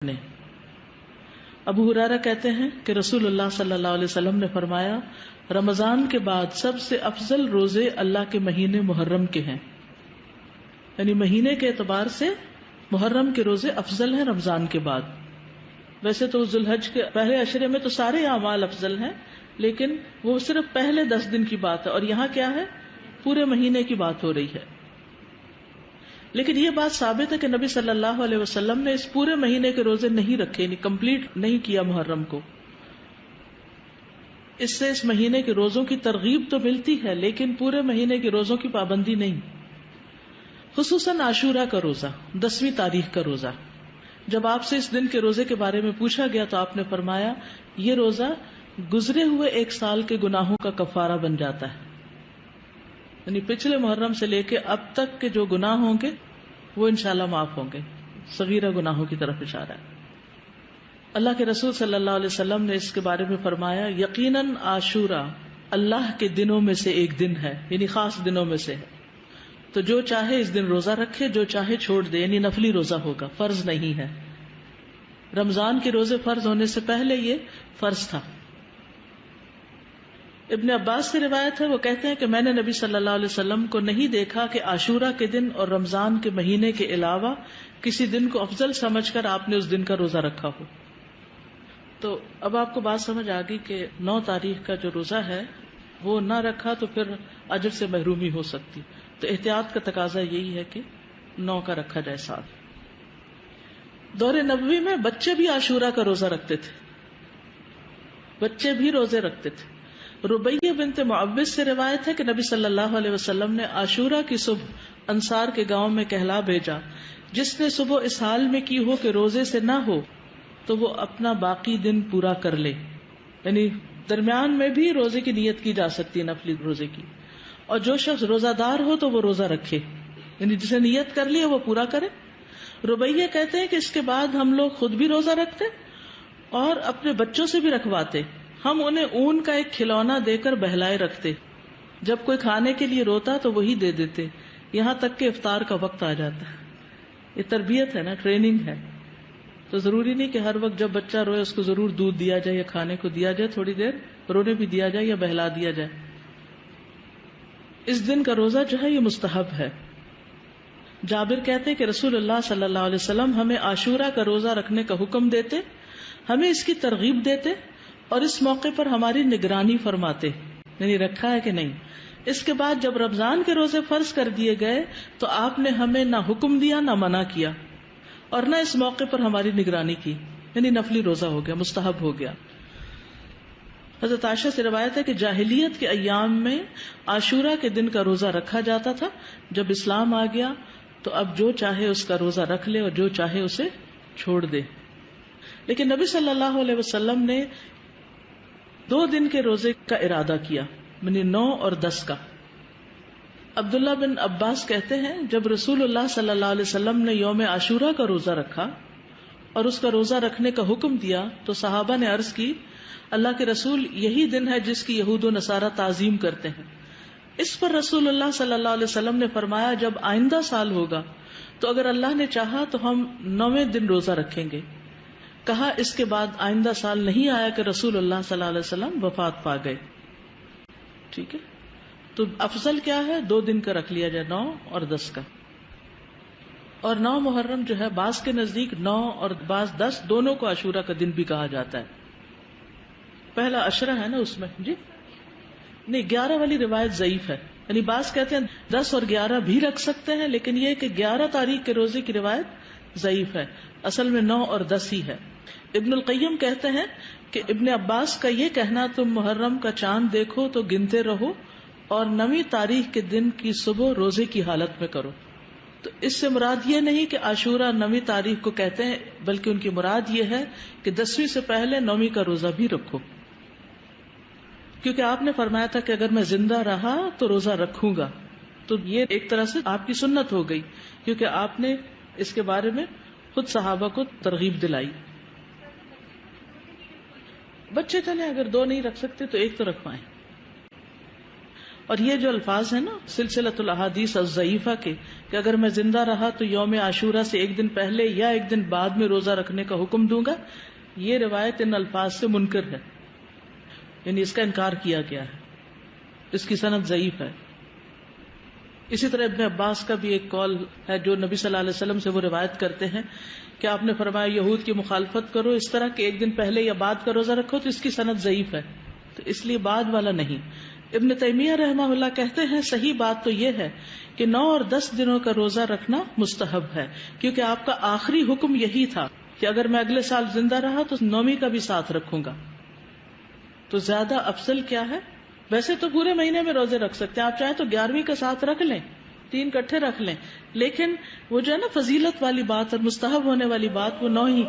نے۔ ابو ہریرہ کہتے ہیں کہ رسول اللہ صلی اللہ علیہ وسلم نے فرمایا، رمضان کے بعد سب سے افضل روزے اللہ کے مہینے محرم کے ہیں، یعنی مہینے کے اعتبار سے محرم کے روزے افضل ہیں رمضان کے بعد۔ ویسے تو ذوالحج کے پہلے عشرے میں تو سارے اعمال افضل ہیں، لیکن وہ صرف پہلے 10 دن کی بات ہے، اور یہاں کیا ہے، پورے مہینے کی بات ہو رہی ہے۔ لیکن یہ بات ثابت ہے کہ نبی صلی اللہ علیہ وسلم نے اس پورے مہینے کے روزے نہیں رکھے، یعنی کمپلیٹ نہیں کیا محرم کو۔ اس سے اس مہینے کے روزوں کی ترغیب تو ملتی ہے، لیکن پورے مہینے کے روزوں کی پابندی نہیں، خصوصاً عاشورہ کا روزہ، 10ویں تاریخ کا روزہ۔ جب آپ سے اس دن کے روزے کے بارے میں پوچھا گیا تو آپ نے فرمایا، یہ روزہ گزرے ہوئے 1 سال کے گناہوں کا کفارہ بن جاتا ہے، یعنی پچھلے محرم سے لے کے اب تک کے جو گناہ ہوں گے وہ انشاءاللہ معاف ہوں گے، صغیرہ گناہوں کی طرف اشارہ ہے۔ اللہ کے رسول صلی اللہ علیہ وسلم نے اس کے بارے میں فرمایا، یقیناً عاشورہ اللہ کے دنوں میں سے ایک دن ہے، یعنی خاص دنوں میں سے ہے، تو جو چاہے اس دن روزہ رکھے، جو چاہے چھوڑ دے، یعنی نفلی روزہ ہوگا، فرض نہیں ہے۔ رمضان کے روزے فرض ہونے سے پہلے یہ فرض تھا۔ ابن عباس سے روایت ہے، وہ کہتے ہیں کہ میں نے نبی صلی اللہ علیہ وسلم کو نہیں دیکھا کہ عاشورہ کے دن اور رمضان کے مہینے کے علاوہ کسی دن کو افضل سمجھ کر آپ نے اس دن کا روزہ رکھا ہو۔ تو اب آپ کو بات سمجھ آ گئی کہ 9 تاریخ کا جو روزہ ہے وہ نہ رکھا تو پھر اجر سے محرومی ہو سکتی، تو احتیاط کا تقاضا یہی ہے کہ 9 کا رکھا جائے ساتھ۔ دور نبوی میں بچے بھی عاشورہ کا روزہ رکھتے تھے، بچے بھی روزے رکھتے تھے۔ ربیہ بنت معوذ سے روایت ہے کہ نبی صلی اللہ علیہ وسلم نے عاشورہ کی صبح انصار کے گاؤں میں کہلا بھیجا، جس نے صبح اس حال میں کی ہو کہ روزے سے نہ ہو تو وہ اپنا باقی دن پورا کر لے، یعنی درمیان میں بھی روزے کی نیت کی جا سکتی ہے، نفلی روزے کی، اور جو شخص روزہ دار ہو تو وہ روزہ رکھے، یعنی جسے نیت کر لی ہے وہ پورا کرے۔ ربیہ کہتے ہیں کہ اس کے بعد ہم لوگ خود بھی روزہ رکھتے اور اپنے بچوں سے بھی رکھواتے، ہم انہیں اون کا ایک کھلونا دے کر بہلائے رکھتے، جب کوئی کھانے کے لیے روتا تو وہی دے دیتے، یہاں تک کہ افطار کا وقت آ جاتا ہے۔ یہ تربیت ہے نا، ٹریننگ ہے، تو ضروری نہیں کہ ہر وقت جب بچہ روئے اس کو ضرور دودھ دیا جائے یا کھانے کو دیا جائے، تھوڑی دیر رونے بھی دیا جائے یا بہلا دیا جائے۔ اس دن کا روزہ جو ہے یہ مستحب ہے۔ جابر کہتے ہیں کہ رسول اللہ صلی اللہ علیہ وسلم ہمیں عاشورہ کا روزہ رکھنے کا حکم دیتے، ہمیں اس کی ترغیب دیتے اور اس موقع پر ہماری نگرانی فرماتے، یعنی رکھا ہے کہ نہیں۔ اس کے بعد جب رمضان کے روزے فرض کر دیے گئے تو آپ نے ہمیں نہ حکم دیا نہ منع کیا، اور نہ اس موقع پر ہماری نگرانی کی، یعنی نفلی روزہ ہو گیا، مستحب ہو گیا۔ حضرت عائشہ سے روایت ہے کہ جاہلیت کے ایام میں عاشورہ کے دن کا روزہ رکھا جاتا تھا، جب اسلام آ گیا تو اب جو چاہے اس کا روزہ رکھ لے اور جو چاہے اسے چھوڑ دے۔ لیکن نبی صلی اللہ علیہ وسلم نے 2 دن کے روزے کا ارادہ کیا، یعنی 9 اور 10 کا۔ عبداللہ بن عباس کہتے ہیں، جب رسول اللہ صلی اللہ علیہ وسلم نے یوم عاشورہ کا روزہ رکھا اور اس کا روزہ رکھنے کا حکم دیا تو صحابہ نے عرض کی، اللہ کے رسول، یہی دن ہے جس کی یہود و نصارہ تعظیم کرتے ہیں۔ اس پر رسول اللہ صلی اللہ علیہ وسلم نے فرمایا، جب آئندہ سال ہوگا تو اگر اللہ نے چاہا تو ہم 9ویں دن روزہ رکھیں گے۔ کہا اس کے بعد آئندہ سال نہیں آیا کہ رسول اللہ صلی اللہ علیہ وسلم وفات پا گئے۔ ٹھیک ہے، تو افضل کیا ہے، 2 دن کا رکھ لیا جائے، 9 اور 10 کا۔ اور 9 محرم جو ہے بعض کے نزدیک 9 اور بعض 10 دونوں کو عاشورہ کا دن بھی کہا جاتا ہے۔ پہلا عشرہ ہے نا اس میں، جی نہیں، 11 والی روایت ضعیف ہے، یعنی بعض کہتے ہیں 10 اور 11 بھی رکھ سکتے ہیں، لیکن یہ کہ 11 تاریخ کے روزے کی روایت ضعیف ہے، اصل میں 9 اور 10 ہی ہے۔ ابن القیم کہتے ہیں کہ ابن عباس کا یہ کہنا، تم محرم کا چاند دیکھو تو گنتے رہو اور 9ویں تاریخ کے دن کی صبح روزے کی حالت میں کرو، تو اس سے مراد یہ نہیں کہ عاشورہ 9ویں تاریخ کو کہتے ہیں، بلکہ ان کی مراد یہ ہے کہ 10ویں سے پہلے 9ویں کا روزہ بھی رکھو، کیونکہ آپ نے فرمایا تھا کہ اگر میں زندہ رہا تو روزہ رکھوں گا، تو یہ ایک طرح سے آپ کی سنت ہو گئی، کیونکہ آپ نے اس کے بارے میں خود صحابہ کو ترغیب دلائی۔ بچے چلے اگر 2 نہیں رکھ سکتے تو 1 تو رکھ پائیں۔ اور یہ جو الفاظ ہیں نا سلسلۃ الاحادیث الضعیفہ کے کہ اگر میں زندہ رہا تو یوم عاشورہ سے ایک دن پہلے یا ایک دن بعد میں روزہ رکھنے کا حکم دوں گا، یہ روایت ان الفاظ سے منکر ہے، یعنی اس کا انکار کیا گیا ہے، اس کی سند ضعیف ہے۔ اسی طرح ابن عباس کا بھی ایک قول ہے جو نبی صلی اللہ علیہ وسلم سے وہ روایت کرتے ہیں کہ آپ نے فرمایا یہود کی مخالفت کرو اس طرح کہ ایک دن پہلے یا بعد کا روزہ رکھو، تو اس کی سند ضعیف ہے، تو اس لیے بعد والا نہیں۔ ابن تیمیہ رحمہ اللہ کہتے ہیں صحیح بات تو یہ ہے کہ 9 اور 10 دنوں کا روزہ رکھنا مستحب ہے، کیونکہ آپ کا آخری حکم یہی تھا کہ اگر میں اگلے سال زندہ رہا تو 9ویں کا بھی ساتھ رکھوں گا۔ تو زیادہ افضل کیا ہے؟ ویسے تو پورے مہینے میں روزے رکھ سکتے ہیں، آپ چاہیں تو 11ویں کا ساتھ رکھ لیں، 3 اکٹھے رکھ لیں، لیکن وہ جو ہے نا فضیلت والی بات اور مستحب ہونے والی بات وہ 9 ہی